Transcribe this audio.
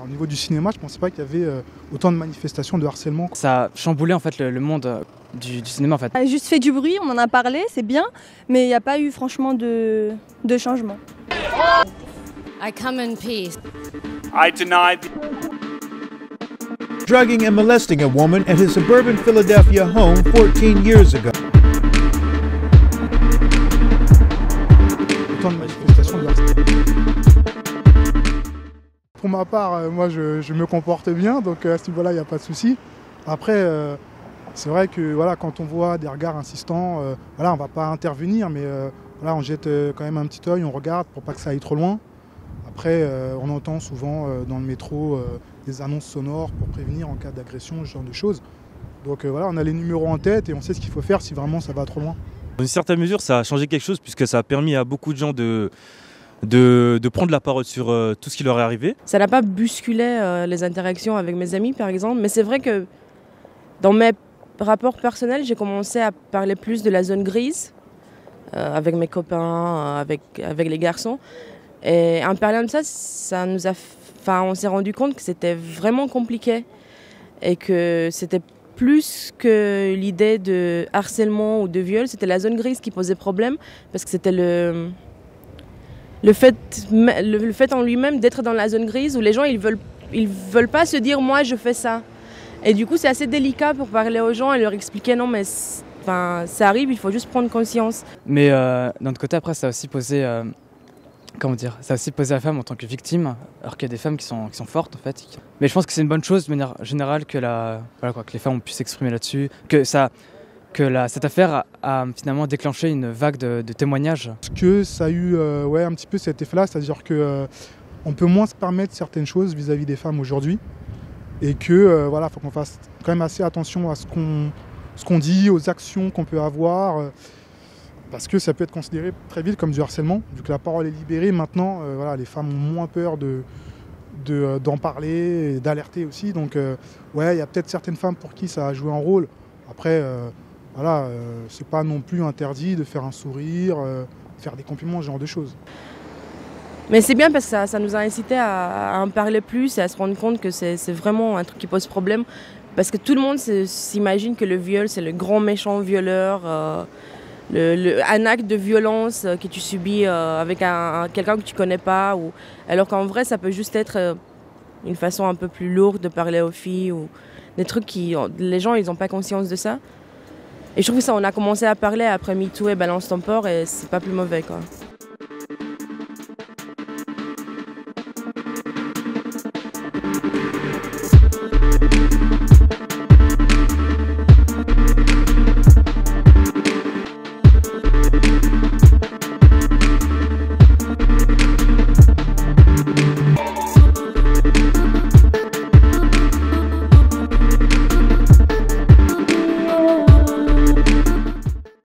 Au niveau du cinéma, je ne pensais pas qu'il y avait autant de manifestations de harcèlement. Ça a chamboulé en fait le monde du cinéma en fait. Ça a juste fait du bruit, on en a parlé, c'est bien, mais il n'y a pas eu franchement de changement. I come in peace. I deny drugging and molesting a woman at his suburban Philadelphia home 14 years ago. Autant de manifestations de harcèlement. Pour ma part, moi je me comporte bien, donc à ce niveau-là, il n'y a pas de souci. Après, c'est vrai que voilà, quand on voit des regards insistants, voilà, on ne va pas intervenir, mais voilà, on jette quand même un petit œil, on regarde pour pas que ça aille trop loin. Après, on entend souvent dans le métro des annonces sonores pour prévenir en cas d'agression, ce genre de choses. Donc voilà, on a les numéros en tête et on sait ce qu'il faut faire si vraiment ça va trop loin. Dans une certaine mesure, ça a changé quelque chose puisque ça a permis à beaucoup de gens de prendre la parole sur tout ce qui leur est arrivé. Ça n'a pas bousculé les interactions avec mes amis par exemple, mais c'est vrai que dans mes rapports personnels, j'ai commencé à parler plus de la zone grise avec mes copains, avec les garçons. Et en parlant de ça nous a, on s'est rendu compte que c'était vraiment compliqué et que c'était plus que l'idée de harcèlement ou de viol, c'était la zone grise qui posait problème parce que c'était le fait en lui-même d'être dans la zone grise où les gens ils veulent pas se dire moi je fais ça. Et du coup c'est assez délicat pour parler aux gens et leur expliquer non mais ça arrive, il faut juste prendre conscience. Mais d'un autre côté après ça a aussi posé ça a aussi posé la femme en tant que victime, alors qu'il y a des femmes qui sont fortes en fait. Mais je pense que c'est une bonne chose de manière générale que les femmes ont pu s'exprimer là-dessus, que cette affaire a finalement déclenché une vague de témoignages. Parce que ça a eu un petit peu cet effet-là, c'est-à-dire qu'on peut moins se permettre certaines choses vis-à-vis des femmes aujourd'hui, et que voilà, faut qu'on fasse quand même assez attention à ce qu'on dit, aux actions qu'on peut avoir. Parce que ça peut être considéré très vite comme du harcèlement, vu que la parole est libérée. Maintenant, voilà, les femmes ont moins peur d'en parler et d'alerter aussi. Donc, il y a peut-être certaines femmes pour qui ça a joué un rôle. Après, c'est pas non plus interdit de faire un sourire, faire des compliments, ce genre de choses. Mais c'est bien parce que ça nous a incité à en parler plus et à se rendre compte que c'est vraiment un truc qui pose problème. Parce que tout le monde s'imagine que le viol, c'est le grand méchant violeur. Un acte de violence que tu subis avec quelqu'un que tu connais pas, alors qu'en vrai ça peut juste être une façon un peu plus lourde de parler aux filles ou des trucs les gens ils n'ont pas conscience de ça. Et je trouve que ça on a commencé à parler après MeToo et Balance ton port et c'est pas plus mauvais quoi.